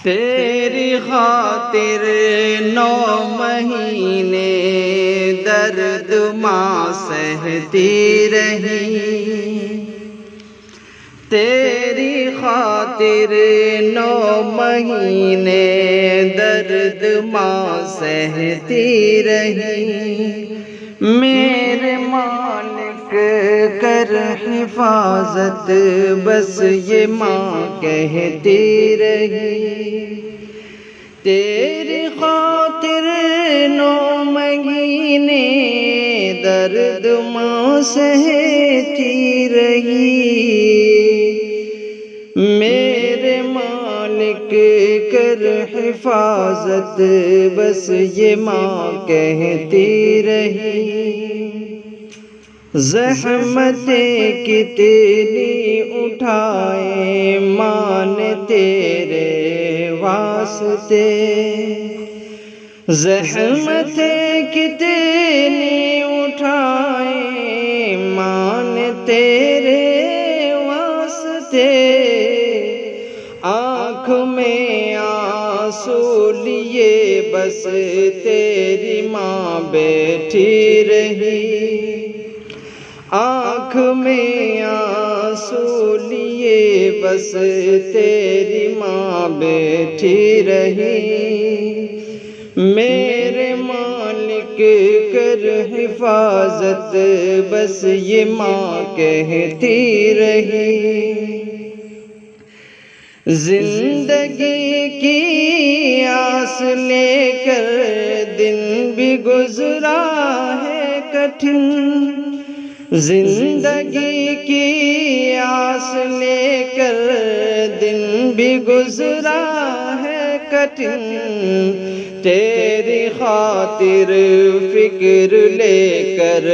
تیری خاطر 9 مہینے درد ماں سہتی رہی، تیری خاطر 9 مہینے درد ماں سہتی رہی، میرے مالک کر حفاظت بس یہ ماں کہتی رہی، تیری خاطر 9 مہینے درد ماں سہتی رہی، میرے مالک کر حفاظت بس یہ ماں کہتی رہی، زحمتیں کتنی اٹھائے ماں نے تیرے واسطے، زحمتیں کتنی اٹھائے ماں نے تیرے واسطے، آنکھ میں آنسو لیے بس تیری ماں بیٹھی رہی، آنکھ میں آنسو لیے بس تیری ماں بیٹھی رہی، میرے مالک کر حفاظت بس یہ ماں کہتی رہی، زندگی کی آس لے کر دن بھی گزرا ہے کٹھن، زندگی کی آس لے کر دن بھی گزرا ہے کٹھن، تیری خاطر فکر لے کر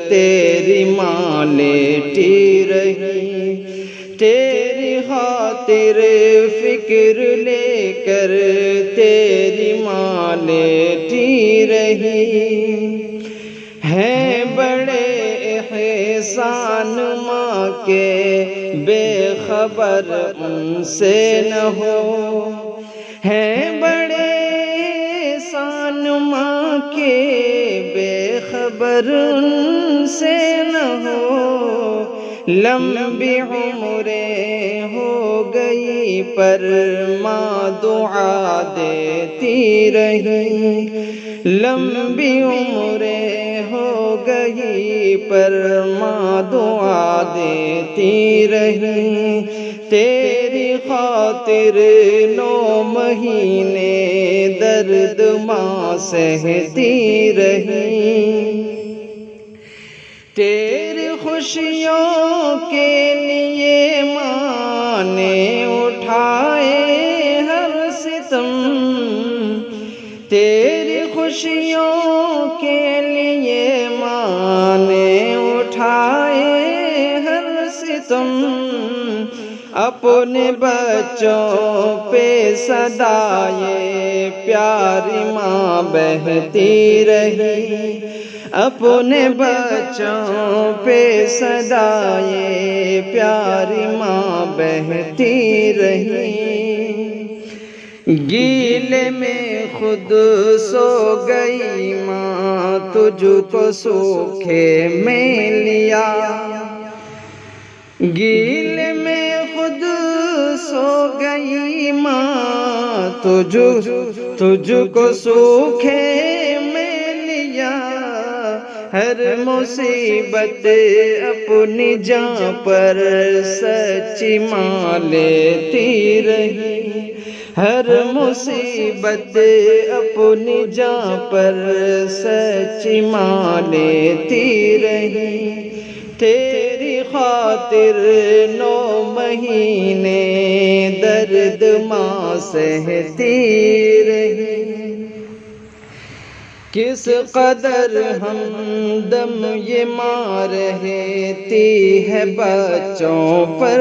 تیری ماں لیٹی رہی، تیری خاطر فکر لے کر تیری ماں لیٹی رہی، ہے بڑے احسان ماں کے بے خبر ان سے نہ ہو، ہے بڑے احسان ماں کے بے خبر ان سے نہ ہو، لمبی عمریں ہو گئی پر ماں دعا دیتی رہی، لمبی عمریں ہو گئی پر ماں دعا دیتی رہی، تیری خاطر 9 مہینے درد ماں سہتی رہی، تیری خوشیوں کے لیے ماں نے اٹھائے ہر ستم، تیری خوشیوں کے لیے ماں نے اٹھائے ہر ستم، اپنے بچوں پہ صدائے پیاری ماں بہتی رہی، اپنے بچوں پہ صدائے پیاری ماں بہتی رہی، گیلے میں خود سو گئی ماں تجھ کو سوکھے میں لیا، گیلے میں خود سو گئی ماں تجھ کو سوکھے میں لیا، ہر مصیبت اپنی جان پر سچی ماں لیتی رہی، ہر مصیبت اپنی جان پر سچی ماں لیتی رہی، تیری خاطر 9 مہینے درد ماں سہتی رہی، کس قدر ہمدم یہ ماں رہتی ہے بچوں پر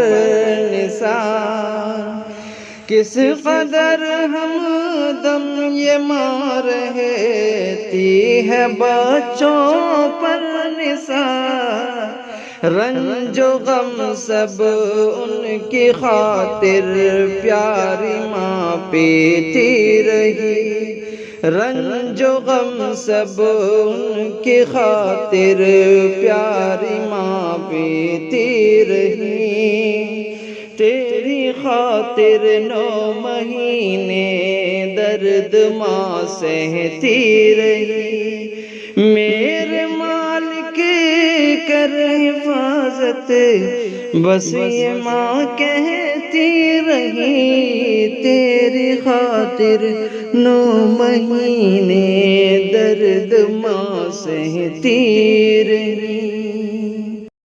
نثار، کس قدر ہمدم یہ ماں رہتی ہے بچوں پر نثار، رنج و غم سب ان کی خاطر پیاری ماں پیتی رہی، رنج و غم سب ان کی خاطر پیاری ماں پیتی رہی، تیری خاطر 9 مہینے درد ماں سہتی رہی، میرے مالک کر حفاظت بس یہ ماں کہتی رہی، تیری خاطر 9 مہینے درد ماں سہتی رہی۔